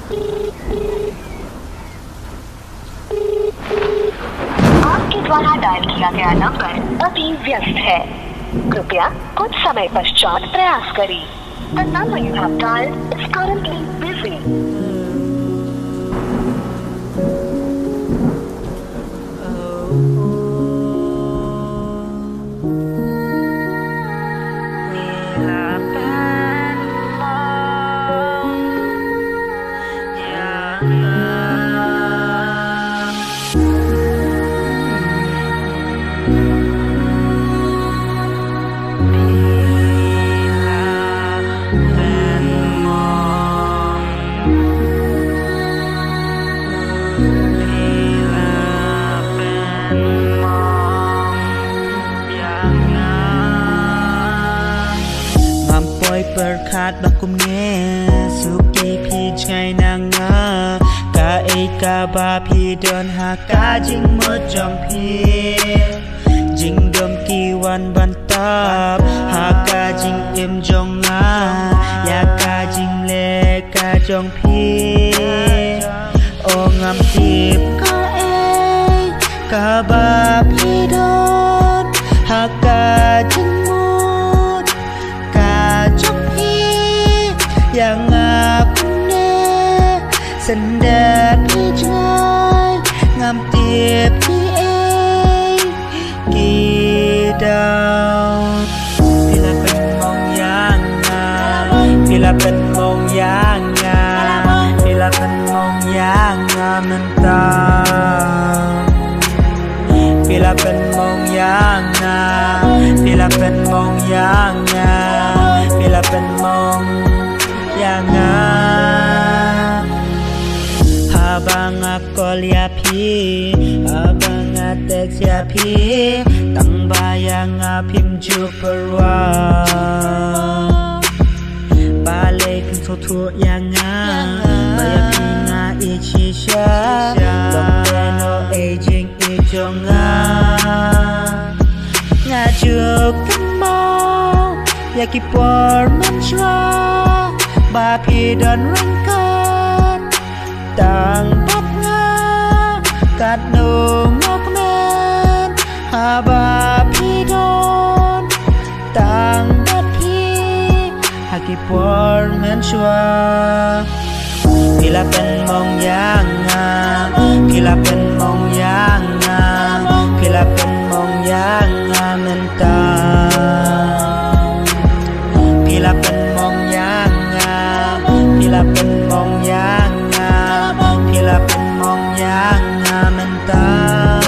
आपके द्वारा डायल किया गया नंबर अभी व्यस्त है। कृपया कुछ समय पश्चात प्रयास करें। The number you have dialed is currently busy. Berkat bakum ne suki pi chai nang nga ka ai ka ba pi don ha ka jing mo jong pi jing dom ki wan ban tap ha ka jing em jong nga ya ka jing le ka jong pi o ngam tip ka ai ka ba pi don ha ka jing yang aku ne sendat hijai ngam tiap di kidau bila penmong yang bila penmong yang bila penmong yang mentang bila penmong yang bila penmong yang bila penmong yang habang ako liapi habang atek siapi tang bayang apim juperwa balik tutu yang bayapi nga ichisha long teno aging ijong ngajuk kemau yaki por manchwa ba pi don răng cát tang bát nga cát nô ngọc men ha ba pi don tang bát pi ha ki por men chua pila pen mong yang pila pen mong yang pila pen mong yang mentang pila pen mong yang pila pen mong yang pila pen mong yang mentang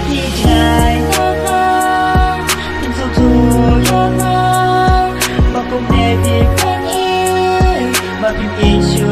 di jai nang in so tu yang ba kum ne di pen i ba pim i shu